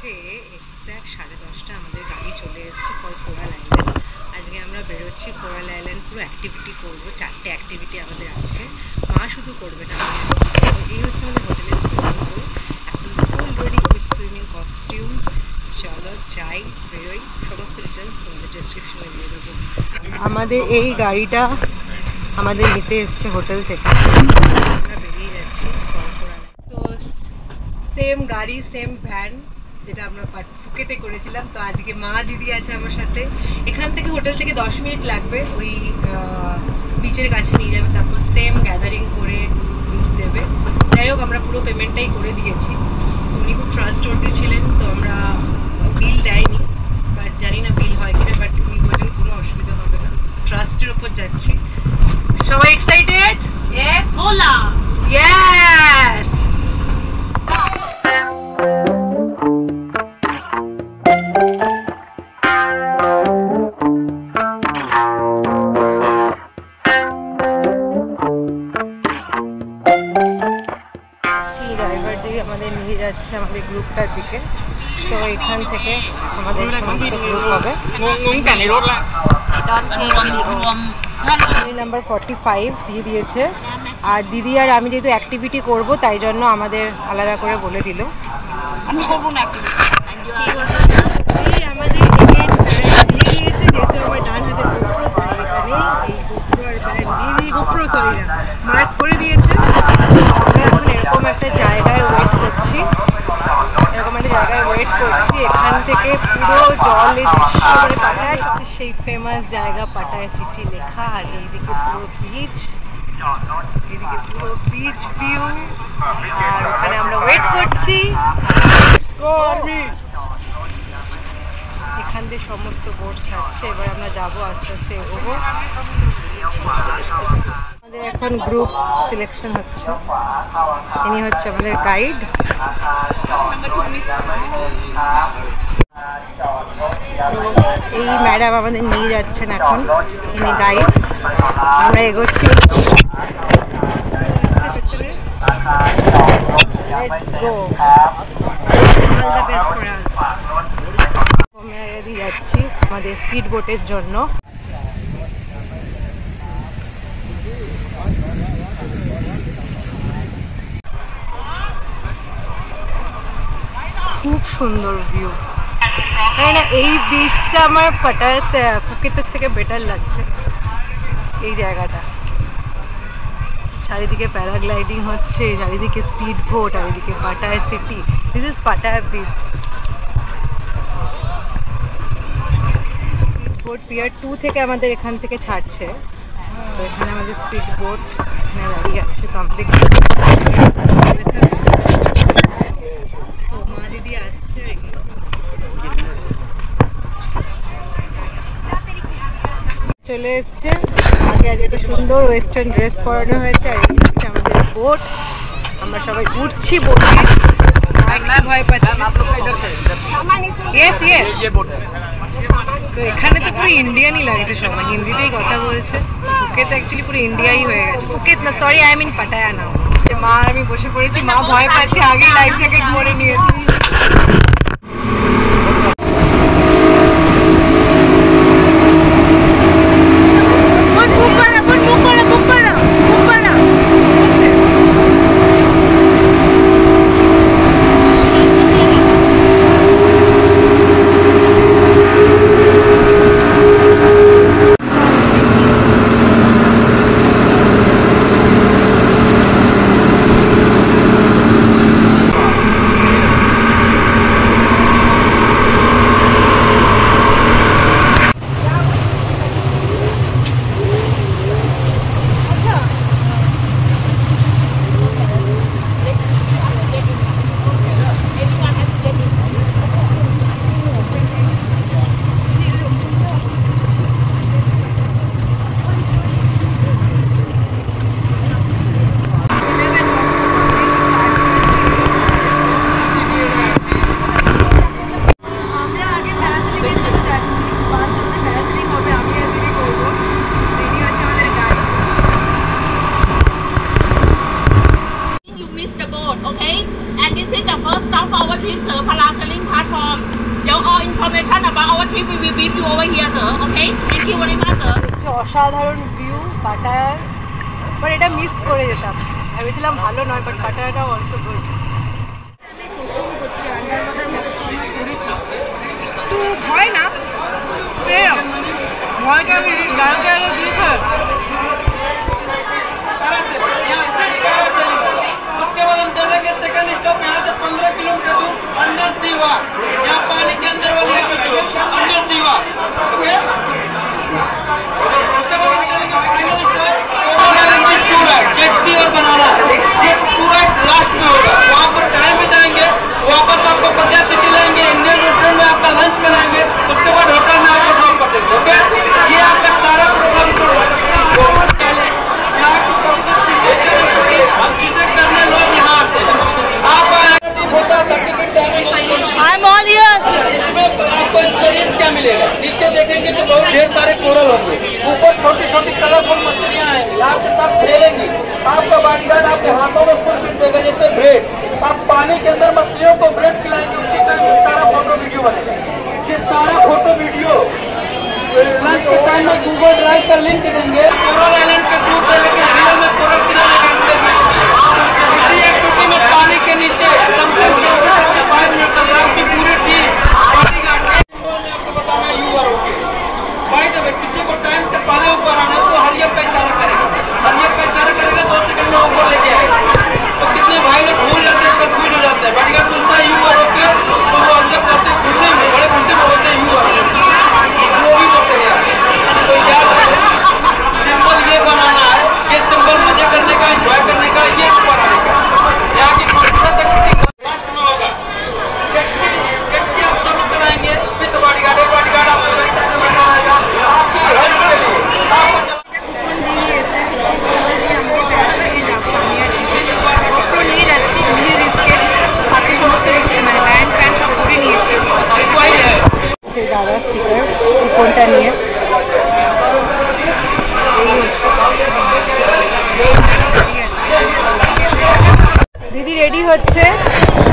হচ্ছে এক্স্যাক্ট 10:30 আমাদের গাড়ি চলে এসেছে ফর কোরাল আইল্যান্ড। আজকে আমরা বেরোচ্ছি কোরাল আইল্যান্ড, পুরো অ্যাক্টিভিটি করবো। 4টে অ্যাক্টিভিটি আমাদের আছে, মা শুধু করবে না। এই হচ্ছে আমাদের হোটেলের সুইমিং পুল। এখন full ready with swimming costume. চলো যাই, বেরোই। সমস্ত ডিটেলস তোমাদের ডেসক্রিপশনে দিয়ে দেবো। আমাদের এই গাড়িটা আমাদের নিতে এসছে হোটেল থেকে, আমরা বেরিয়ে যাচ্ছি ফর কোরাল। তো সেম গাড়ি সেম ভ্যান যেটা আমরা ফুকেতে করেছিলাম। তো আজকে মা দিদি আছে আমার সাথে। এখান থেকে হোটেল থেকে 10 মিনিট লাগবে, ওই বিচের কাছে নিয়ে যাবে, তারপর সেম গ্যাদারিং করে দেবে। যাই হোক, আমরা পুরো পেমেন্টটাই করে দিয়েছি। উনি খুব ট্রাস্টওয়ার্দি ছিলেন, তো আমরা বিল দেয়নি, বাট জানি না বিল হয় কিনা, বাট উনি বললেন কোনো অসুবিধা হবে না, ট্রাস্টের ওপর যাচ্ছি। সবাই এক্সাইটেড? ইয়েস, হোলা, ইয়েস। আমাদের নিয়ে যাচ্ছে আমাদের গ্রুপটার দিকে। তো এখান থেকে আমাদের সমস্ত গ্রুপ হবে। নাম্বার 45 দিয়ে দিয়েছে। আর দিদি আর আমি যেহেতু অ্যাক্টিভিটি করব, তাই জন্য আমাদের আলাদা করে বলে দিল। আমি করবো না আমাদের দিয়ে দিয়েছে, যেহেতু আমার ডান হাতে গোপ্রো, তাই এখানে এই গোপ্রো আর ব্যান্ড দিয়ে দিয়ে গোপ্রো সরি না মার্ক করে দিয়েছে। আমরা এখন এরকম একটা জায়গায় ওয়েট করছি, এখান থেকে পুরো জলে দৃশ্য, পাটায় হচ্ছে সেই ফেমাস জায়গা পাটায় সিটি লেখা। আর এইদিকে পুরো বিচ, এদিকে পুরো বিচ ভিউ। আর ওখানে আমরা ওয়েট করছি। এখান থেকে সমস্ত বোট ছাড়ছে, এবার আমরা যাবো, আস্তে আস্তে এগোবো। আমাদের এখন গ্রুপ সিলেকশন হচ্ছে। ইনি হচ্ছে আমাদের গাইড। এই ম্যাডাম আমাদের নিয়ে যাচ্ছেন এখন, ইনি গাইড। আমরা এগোচ্ছি। Let's go. All the best for us. আমরা রেডি যাচ্ছি আমাদের স্পিড বোটের জন্য। খুব সুন্দর ভিউ, তাই না? এই বিচটা আমার পাটায়াতে ফুকেতের থেকে বেটার লাগছে। এই জায়গাটা চারিদিকে প্যারাগ্লাইডিং হচ্ছে, চারিদিকে স্পিড বোট, আর এদিকে Pattaya city. This is Pattaya beach. Boat pier 2 থেকে আমাদের এখান থেকে ছাড়ছে। তো এখানে আমাদের স্পিড বোট এখানে দাঁড়িয়ে আছে। তো আমাদের মা দিদি আসছে, চলে এসছে। আগে আজ একটা সুন্দর ওয়েস্টার্ন ড্রেস পরানো হয়েছে, আর এই হচ্ছে আমাদের বোট। আমরা সবাই উঠছি বোটে, ভয় পাচ্ছি। তো এখানে তো পুরো ইন্ডিয়ানই লাগছে, সবাই হিন্দিতেই কথা বলছে। ফুকেত অ্যাকচুয়ালি পুরো ইন্ডিয়াই হয়ে গেছে। ফুকেত না, সরি, আই মিন পাটায়া না। মা আর আমি বসে পড়েছি, মা ভয় পাচ্ছে, আগেই লাইফ জ্যাকেট পরে নিয়েছি। platform. All information about our trip we will brief you over here, sir. Okay? Thank you very much, sir. অসাধারণ ভিউ পাটায়ার, বাট এটা মিস করে যেতাম। ভেবেছিলাম ভালো নয়, বাট পাটায়াটাও অলসো গুড। প্রথম হচ্ছে আন্ডার ওয়াটার মতো আমরা করেছি, একটু ভয় না, ভয়টা আমি গাড়িতে আগে দিয়ে খাই। उसके बाद हम चलेंगे सेकंड स्टॉप यहाँ से 15 किलोमीटर दूर अंडर सीवा, यहाँ पानी के अंदर वाली अंडर सीवा। ओके, उसके बाद हम चलेंगे फाइनल स्टॉप टूर है जेट्टी और बनाना, ये पूरा लास्ट में होगा। वहाँ पर टाइम बिताएंगे, वापस आपको पटिया सिटी लाएंगे, इंडियन रेस्टोरेंट में आपका लंच बनाएंगे, उसके बाद होटल में आपको ड्रॉप कर देंगे। ओके, ये आपका सारा प्रोग्राम आपको एक्सपीरियंस क्या मिलेगा। नीचे देखेंगे तो बहुत ढेर सारे कोरल होंगे, ऊपर छोटी छोटी कलरफुल मछलियां आएंगी, आपके साथ खेलेंगी। आपका बॉडीगार्ड आपके हाथों में फुल फिट देगा जैसे ब्रेड। आप पानी के अंदर मछलियों को ब्रेड खिलाएंगे, उसके टाइम में सारा फोटो वीडियो बनेगा। ये सारा फोटो वीडियो लंच के टाइम में गूगल ड्राइव का लिंक देंगे। कोरल आइलैंड के दूर से लेकर रियल में कोरल किनारे इसी एक्टिविटी में पानी के नीचे 5 मिनट तक आपकी पूरी टीम भाई तो किसी को टाइम से पहले ऊपर आना तो हरियर का इशारा करेगा, हरियर का इशारा करेगा 2 सेकंड में ऊपर लेके आएगा। तो कितने भाई लोग भूल जाते हैं, कंफ्यूज हो जाते हैं। बढ़िया सुनता है यू आर ओके, तो वो अंदर जाते हैं खुशी में, बड़े खुशी में बोलते हैं यू आर वो भी बोलते हैं। तो याद रखें, सिंबल ये बनाना है, ये सिंबल मजे करने का, एंजॉय करने का, ये ऊपर आने का। यहाँ की खूबसूरत एक्टिविटी लास्ट में होगा। टैक्सी आप सब चलाएंगे, विद बॉडीगार्ड आपको आपकी हेल्प के लिए নিয়ে যাচ্ছি নিজের রিস্কের সাথে সমস্ত কিছু মানে ব্যান্ড ফ্যান্ড সব করে নিয়েছি। দাদা স্টিকার কুপনটা নিয়ে দিদি রেডি হচ্ছে,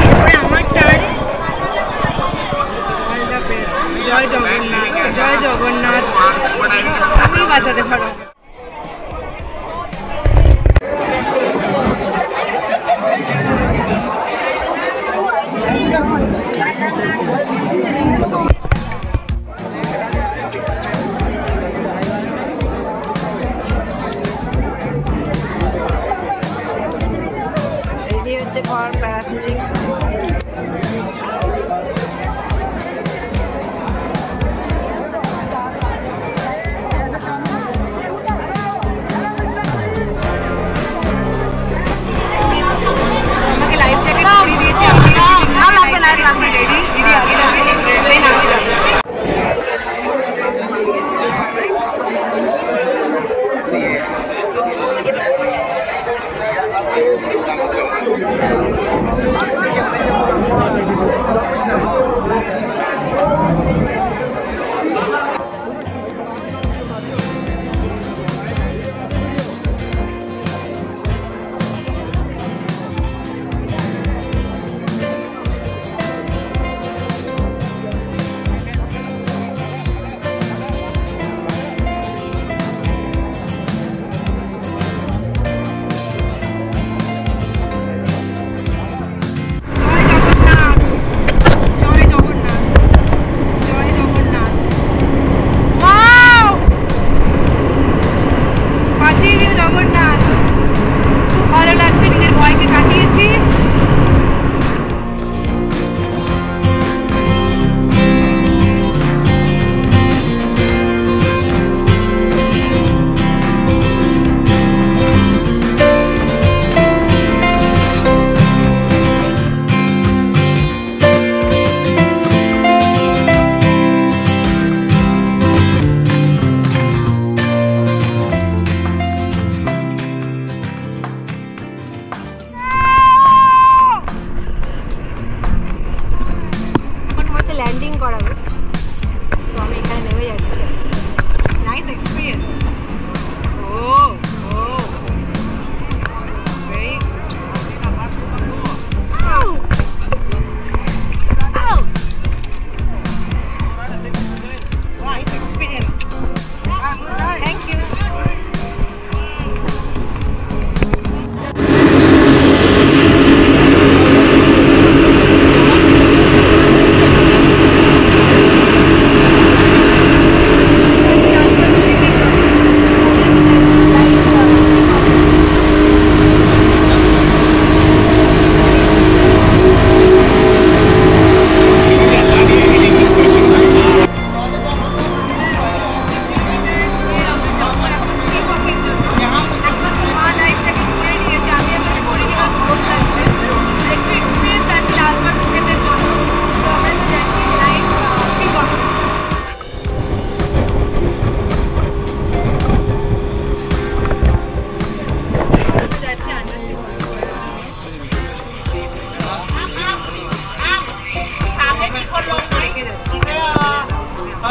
এরপরে আমার টার্ন। All the best. জয় জগন্নাথ, জয় জগন্নাথ, তুমি বাঁচাতে পারো। এই হচ্ছে ঘর প্যারাসিলিং। আমাকে লাইফ জ্যাকেট পরিয়ে দিয়েছে, আমি রেডি। দিদি আগে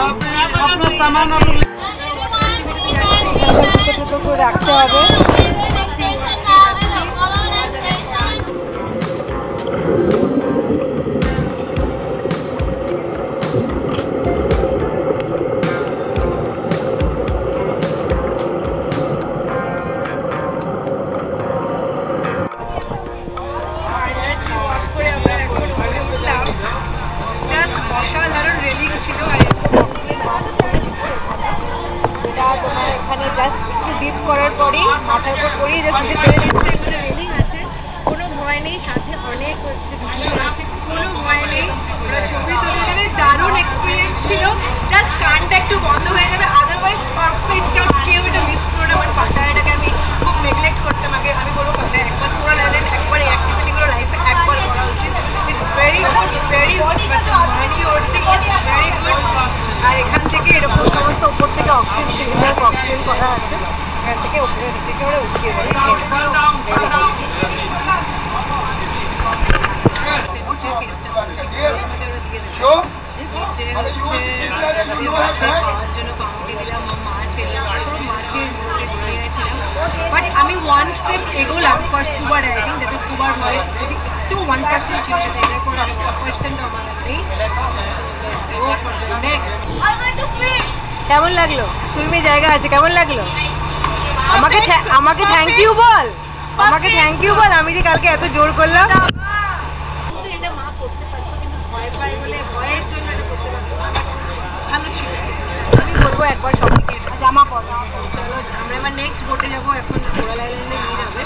अपना सामान आप लोग রাখতে হবে। অসাধারণ রেলিং ছিল আর এটা তোমার এখানে জাস্ট একটু ডিপ করার পরেই মাথার উপর পরিয়ে জাস্ট নিচে ছেড়ে দিচ্ছে। এখানে রেলিং আছে, কোনো ভয় নেই, সাথে অনেক হচ্ছে ভিডিও আছে, কোনো ভয় নেই, ওরা ছবি তুলে দেবে। দারুণ এক্সপিরিয়েন্স ছিল, জাস্ট কানটা একটু বন্ধ হয়ে যাবে, আদারওয়াইজ পারফেক্ট। কেউ এটা মিস করো না। আমার পাটাটাকে আমি খুব নেগলেক্ট করতাম আগে। আমি বলবো পাটায় একবার কোরাল আইল্যান্ড, একবার এই অ্যাক্টিভিটিগুলো লাইফে একবার করা উচিত। It's very good, very good, money worthing, is very good. আর এখান থেকে এরকম সমস্ত উপর থেকে অক্সিজেন সিলিন্ডার অক্সিজেন করা আছে, এখান থেকে উপরে থেকে ওরা উঠিয়ে দেবে। বাট আমি ওয়ান স্টেপ এগোলাম ফর স্কুবা ডাইভিং, যাতে স্কুবার ভয় একটু 1% ছিল, সেটা এটার কোনো 1% আমার নেই। কেমন লাগলো? সুইমে জায়গা আছে, কেমন লাগলো? আমাকে থ্যাংক ইউ বল, আমাকে থ্যাংক ইউ বল, আমি যে কালকে এত জোর করলাম। এটা মা করতে পারতো, কিন্তু ভয় পাই বলে, ভয়ের জন্য এটা করতে পারতো। ভালো ছিল, আমি বলবো একবার সবাইকে জামা পরা। চলো আমরা এবার নেক্সট বোটে যাবো, এখন কোরাল আইল্যান্ডে নিয়ে যাবে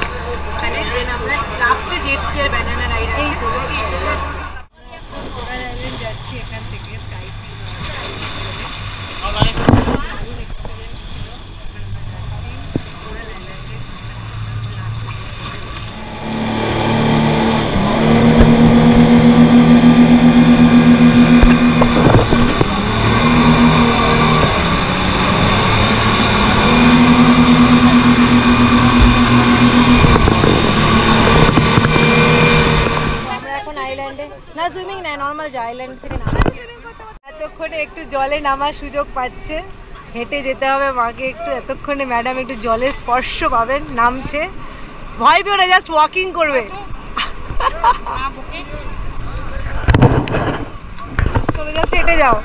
ওখানে। দেন আমরা লাস্টে জেট স্কি আর ব্যানানা রাইড আছে, কোরাল আইল্যান্ড যাচ্ছি এখান থেকে। স্কাই সি দারুণ এক্সপিরিয়েন্স ছিল। এখন আমরা যাচ্ছি কোরাল আইল্যান্ডে। না সুইমিং না, নর্মাল যে আইল্যান্ড থেকে এতক্ষণে একটু জলে নামার সুযোগ পাচ্ছে। হেঁটে যেতে হবে মাকে একটু, এতক্ষণে ম্যাডাম একটু জলের স্পর্শ পাবেন। নামছে, ভয় পেও না, জাস্ট ওয়াকিং করবে। চলে যাচ্ছে, হেঁটে যাও।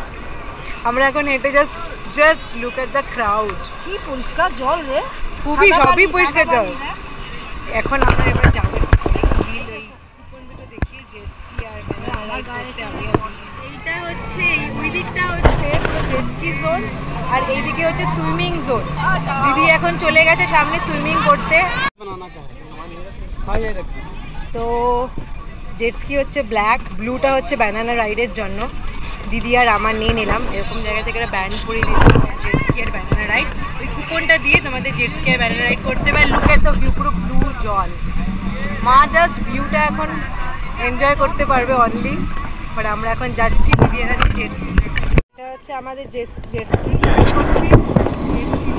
আমরা এখন হেঁটে just look at the crowd. কি পরিষ্কার জল রে, খুবই সবই পরিষ্কার জল। এখন আমরা এবার যাবো এইটা হচ্ছে, ওই দিকটা হচ্ছে জেট স্কি জোন আর এইদিকে হচ্ছে সুইমিং জোন। দিদি এখন চলে গেছে সামনে সুইমিং করতে। তো জেট স্কি হচ্ছে ব্ল্যাক, ব্লুটা হচ্ছে ব্যানানা রাইডের জন্য। দিদি আর আমার নিয়ে নিলাম, এরকম জায়গা থেকে ব্যান্ড করে দিলাম জেট স্কি আর ব্যানানা রাইড। ওই কুপনটা দিয়ে তোমাদের জেট স্কি আর ব্যানানা রাইড করতে পারে। লুক এট দ্য ভিউ, পুরো ব্লু জল। মা জাস্ট ভিউটা এখন এনজয় করতে পারবে অনলি। বাট আমরা এখন যাচ্ছি দিদি এখানে জেট স্কি। এটা হচ্ছে আমাদের জেট স্কি করছি। জেট স্কি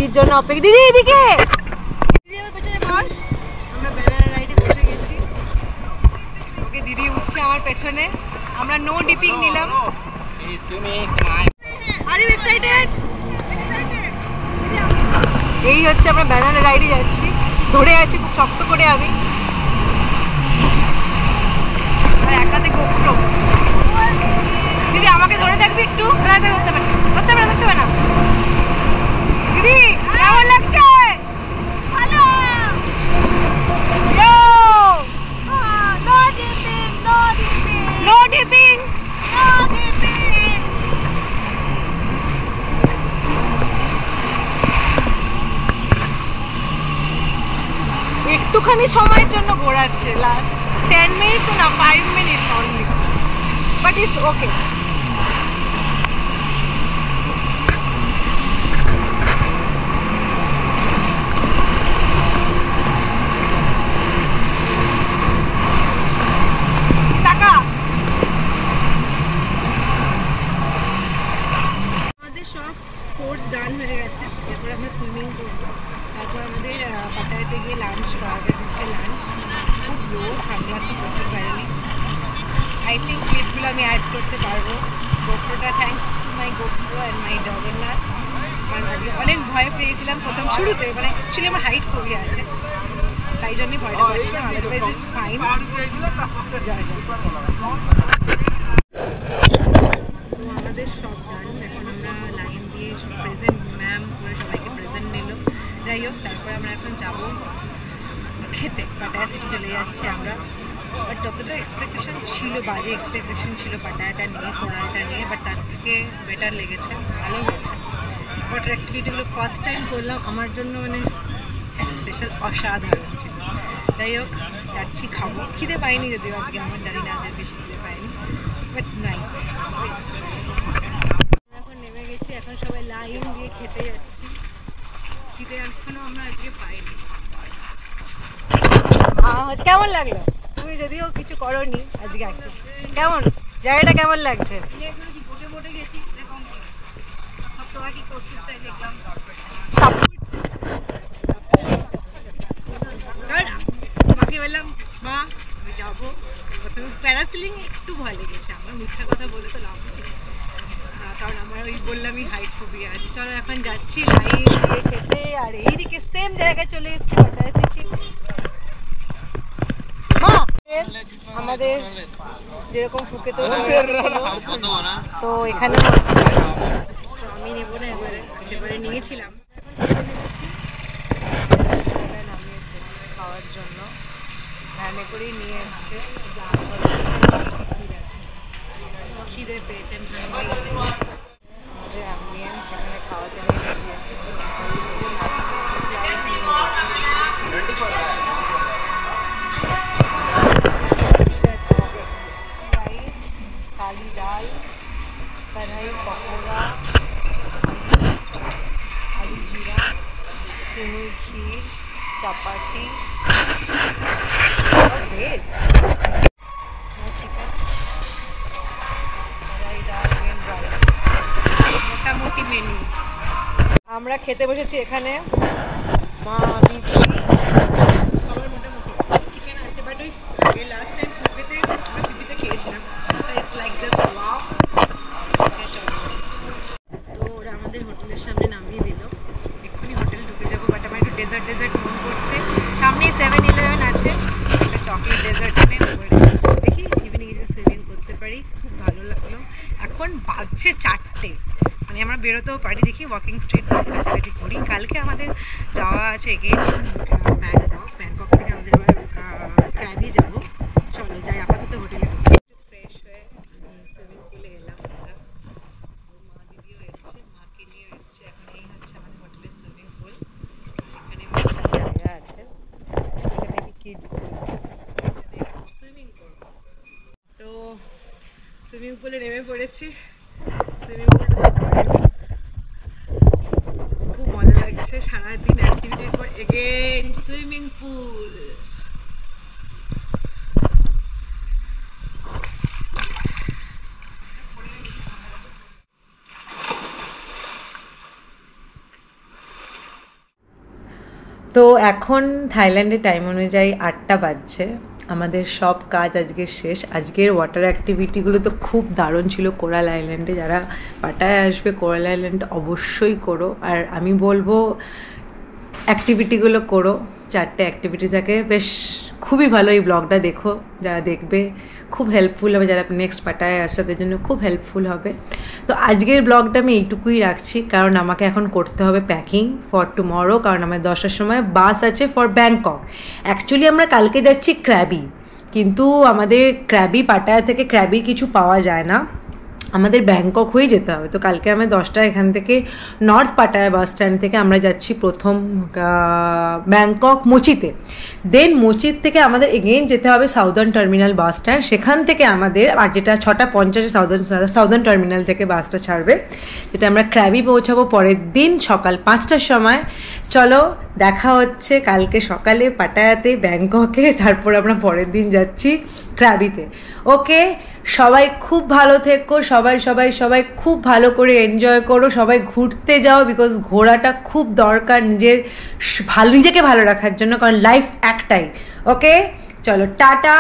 দিদির জন্য অপেক্ষা। দিদি এদিকে, দিদি আমার পেছনে বস। আমরা ব্যানানা রাইডে বসে গেছি। ওকে দিদি উঠছে আমার পেছনে। আমরা নো ডিপিং নিলাম। Are you excited? এই হচ্ছে আমরা ব্যানানা রাইডে যাচ্ছি। ধরে আছি খুব শক্ত করে আমি। আর একাতে গোপ্রো। দিদি আমাকে ধরে থাকবি একটু। ধরতে হবে না। দিদি কেমন লাগছে? ভালো। No dipping. একটুখানি সময়ের জন্য ঘোরাচ্ছে, লাস্ট 10 মিনিটস না 5 minutes only, but it's okay. আমাদের সব স্পোর্টস ডান হয়ে গেছে। এরপর আমরা সুইমিং করবো। তারপর আমাদের পাটায়াতে গিয়ে লাঞ্চ করা গেছে। লাঞ্চ খুব রোদ, সানগ্লাসও করতে পারিনি। আই থিঙ্ক ক্লিপগুলো আমি অ্যাড করতে পারবো। গোপ্রোটা thanks to my GoPro and my Jagannath. কারণ আজকে অনেক ভয় পেয়েছিলাম প্রথম শুরুতে, মানে অ্যাকচুয়ালি আমার হাইট ফোবিয়া আছে, তাই জন্যই ভয়টা পাচ্ছিলাম। Otherwise is fine. জয় জয়। তো আমাদের সব ডান। এখন আমরা লাইন দিয়ে প্রেজেন্ট ম্যাম করে সবাইকে প্রেজেন্ট নিল। যাই হোক, তারপর আমরা এখন যাবো খেতে। পাটায়া সিটি চলে যাচ্ছি আমরা। বাট যতটা এক্সপেকটেশন ছিল, বাজে এক্সপেকটেশন ছিল পাটায়াটা নিয়ে, কোরালটা নিয়ে, বাট তার থেকে বেটার লেগেছে, ভালো হয়েছে। ওয়াটার অ্যাক্টিভিটিগুলো ফার্স্ট টাইম করলাম, আমার জন্য মানে স্পেশাল অসাধারণ ছিল। যাই হোক, যাচ্ছি, খাবো। খিদে পাইনি যদিও আজকে, আমার জানি না আজকে বেশি খিদে পাইনি, বাট নাইস। এখন নেমে গেছি, এখন সবাই লাইন দিয়ে খেতে যাচ্ছি। খিদে এখনো আমরা আজকে পাইনি। কেমন লাগলো? তুমি যদিও কিছু করোনি আজকে, কেমন জায়গাটা কেমন লাগছে? মাকে বললাম মা আমি যাবো। প্রথমে প্যারাসিলিং একটু ভয় লেগেছে, আমার মিথ্যা কথা বলে তো লাভ নেই, কারণ আমার ওই বললামই হাইট ফোবিয়া আছে। চলো এখন যাচ্ছি লাইন দিয়ে খেতে। আর এইদিকে সেম জায়গায় চলে এসেছি, পাটায়া সিটি। আমাদের যেরকম ফুকেতে তো এখানে আমি নেবো না, এবারে নিয়েছিলাম। নামিয়েছে খাওয়ার জন্য, ভ্যানে করেই নিয়ে এসছে। খিদে পেয়েছে, আমাদের অ্যাম্বিয়েন্স এখানে খাওয়াতে নিয়ে দিয়েছে। काली दाल, कढ़ाई पकौड़ा, आलू जीरा, सिंदूर खीर, चपाती और वेज चिकन, कढ़ाई दाल, ग्रीन राइस, মোটামুটি মেনু। আমরা খেতে বসেছি এখানে, মা দিদি সবার মোটামুটি চিকেন আছে, বাট ওই আগে লাস্ট টাইম ফুপিতে খেয়েছিলাম, ইটস লাইক জাস্ট ওয়াও। তো ওরা আমাদের হোটেলের সামনে নামিয়ে দিল, এক্ষুনি হোটেল ঢুকে যাবো। বাট আমার একটু ডেজার্ট মন করছে। সামনেই 7-Eleven আছে, একটা চকলেট ডেজার্ট এনে দেখি ইভিনিং এসে সুইমিং করতে পারি, খুব ভালো লাগলো। এখন বাজছে 4টে, মানে আমরা বেরোতেও পারি। দেখি ওয়াকিং স্ট্রিট কাছাকাছি করি। কালকে আমাদের যাওয়া আছে এগেন ব্যাংকক থেকে আমাদের এবার ক্র্যাবি যাবো। চলো যাই, আপাতত হোটেলে ফ্রেশ হয়ে সুইমিং পুলে এলাম। আমরা মা দিদিও এসছে, মাকে নিয়ে এসছে। এখন এই হচ্ছে আমাদের হোটেলের সুইমিং পুল। এখানে জায়গা আছে, এখানে কিডস সুইমিং করবো। তো সুইমিং পুলে নেমে পড়েছি। সুইমিং পুলটা খুব মজা লাগছে, সারাদিন অ্যাক্টিভিটির পর এগেন সুইমিং পুল। তো এখন থাইল্যান্ডের টাইম অনুযায়ী 8টা বাজছে। আমাদের সব কাজ আজকে শেষ। আজকের ওয়াটার অ্যাক্টিভিটিগুলো তো খুব দারুণ ছিল কোরাল আইল্যান্ডে। যারা পাটায় আসবে কোরাল আইল্যান্ড অবশ্যই করো। আর আমি বলবো অ্যাক্টিভিটিগুলো করো, 4টে অ্যাক্টিভিটি থাকে, বেশ খুবই ভালো। এই ব্লগটা দেখো, যারা দেখবে খুব হেল্পফুল হবে, যারা নেক্সট পাটায় আসে তাদের জন্য খুব হেল্পফুল হবে। তো আজকের ব্লগটা আমি এইটুকুই রাখছি, কারণ আমাকে এখন করতে হবে প্যাকিং ফর টুমরো, কারণ আমার 10টার সময় বাস আছে ফর ব্যাংকক। অ্যাকচুয়ালি আমরা কালকে যাচ্ছি ক্র্যাবি, কিন্তু আমাদের ক্র্যাবি পাটায়া থেকে ক্র্যাবি কিছু পাওয়া যায় না, আমাদের ব্যাংকক হয়ে যেতে হবে। তো কালকে আমি 10টা এখান থেকে নর্থ পাটায়া বাস স্ট্যান্ড থেকে আমরা যাচ্ছি প্রথম ব্যাংকক মোচিতে। দেন মোচিত থেকে আমাদের এগেইন যেতে হবে সাউদার্ন টার্মিনাল বাস স্ট্যান্ড। সেখান থেকে আমাদের আর যেটা 6:50 সাউদার্ন টার্মিনাল থেকে বাসটা ছাড়বে, যেটা আমরা ক্র্যাবি পৌঁছাবো পরের দিন সকাল 5টার সময়। চলো দেখা হচ্ছে কালকে সকালে পাটায়াতে, ব্যাংককে, তারপর আমরা পরের দিন যাচ্ছি ক্র্যাবিতে। ওকে, সবাই খুব ভালো থেকো, সবাই সবাই সবাই খুব ভালো করে এনজয় করো, সবাই ঘুরতে যাও, বিকজ ঘোরাটা খুব দরকার নিজেকে ভালো রাখার জন্য, কারণ লাইফ একটাই। ওকে, চলো টাটা।